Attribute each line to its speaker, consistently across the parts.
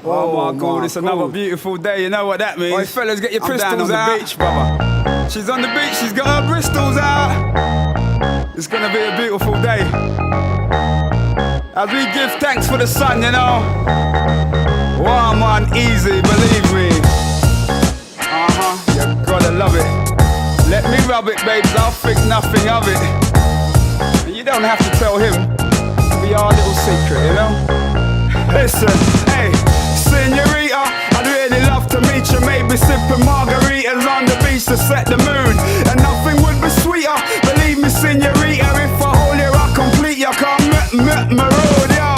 Speaker 1: Oh my God, it's another
Speaker 2: God.
Speaker 1: beautiful day, you know what that means?
Speaker 2: Oi, fellas, get your
Speaker 1: I'm
Speaker 2: pistols
Speaker 1: down on
Speaker 2: out.
Speaker 1: the beach, brother. She's on the beach, she's got her Bristols out. It's gonna be a beautiful day. As we give thanks for the sun, you know. Warm and easy, believe me. You gotta love it. Let me rub it, babes, I'll think nothing of it. And you don't have to tell him. It'll be our little secret, you know. Listen, hey, senorita, I'd really love to meet you. Maybe sipping margaritas on the beach to set the mood. And nothing would be sweeter, believe me, senorita. If I hold you, I'll complete you. Come my road, yo.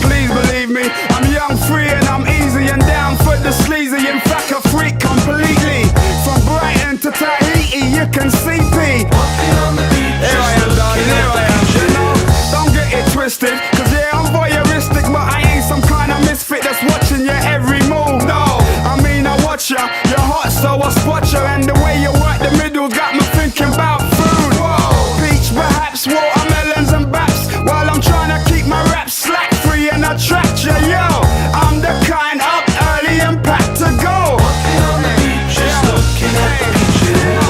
Speaker 1: Please believe me, I'm young, free, and I'm easy and down for the sleazy. In fact, a freak completely. From Brighton to Tahiti, you can see P.
Speaker 3: Walking on the beach,
Speaker 1: Here I am, darling, here I am. You know, don't get it twisted, cause yeah, I'm voyeuristic, but I ain't some kind of misfit that's watching your every move. No, I mean I watch ya, you're hot so I spot ya, and the way you work the middle's got me thinking about food. Whoa. Peach perhaps, watermelons and baps, while I'm trying to keep my rap slack free and attract ya, yo. I'm the kind up early and packed to go.
Speaker 3: walking on the beach, just looking at the beaches.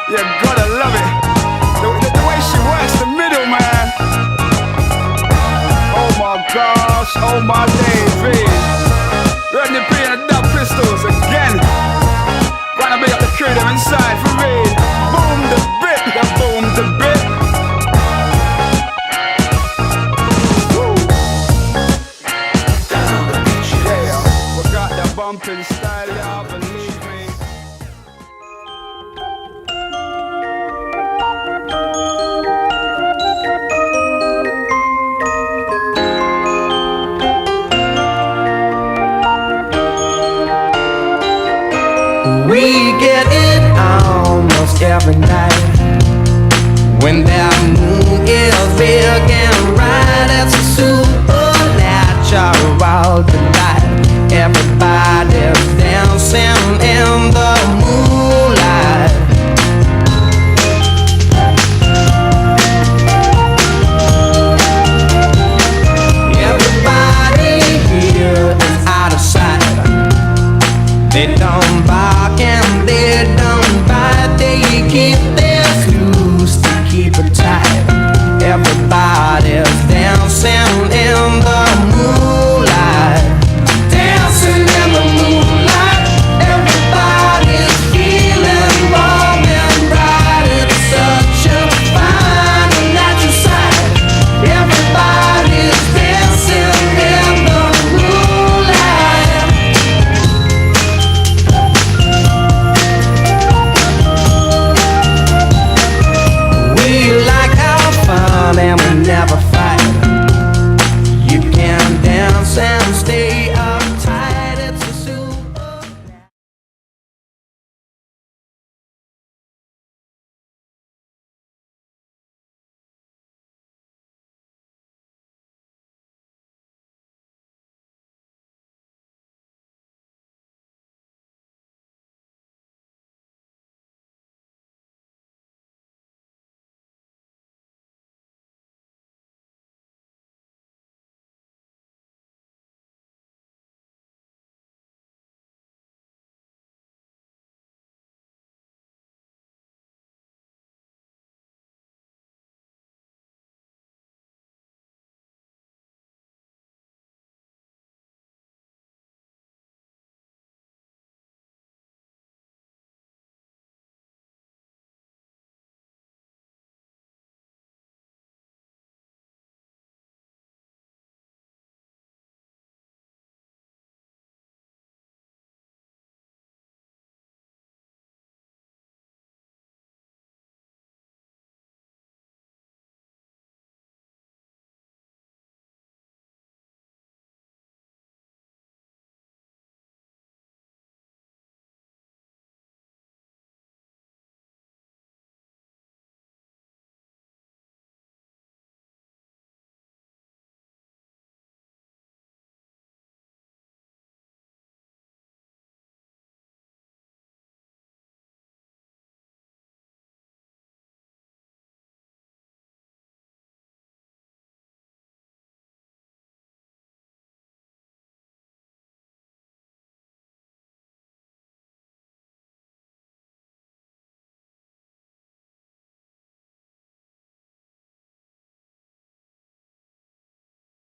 Speaker 1: You gotta love it. The way she works the middle, man. Oh my gosh, oh my days, babe. Rodney P and the Dub Pistols again. Gonna be up the crew them inside for real. Boom the bit, the boom the bit. Woo.
Speaker 3: Down on the beaches.
Speaker 1: Yeah, we got the bumping style, y'all, believe me.
Speaker 4: We get it almost every night.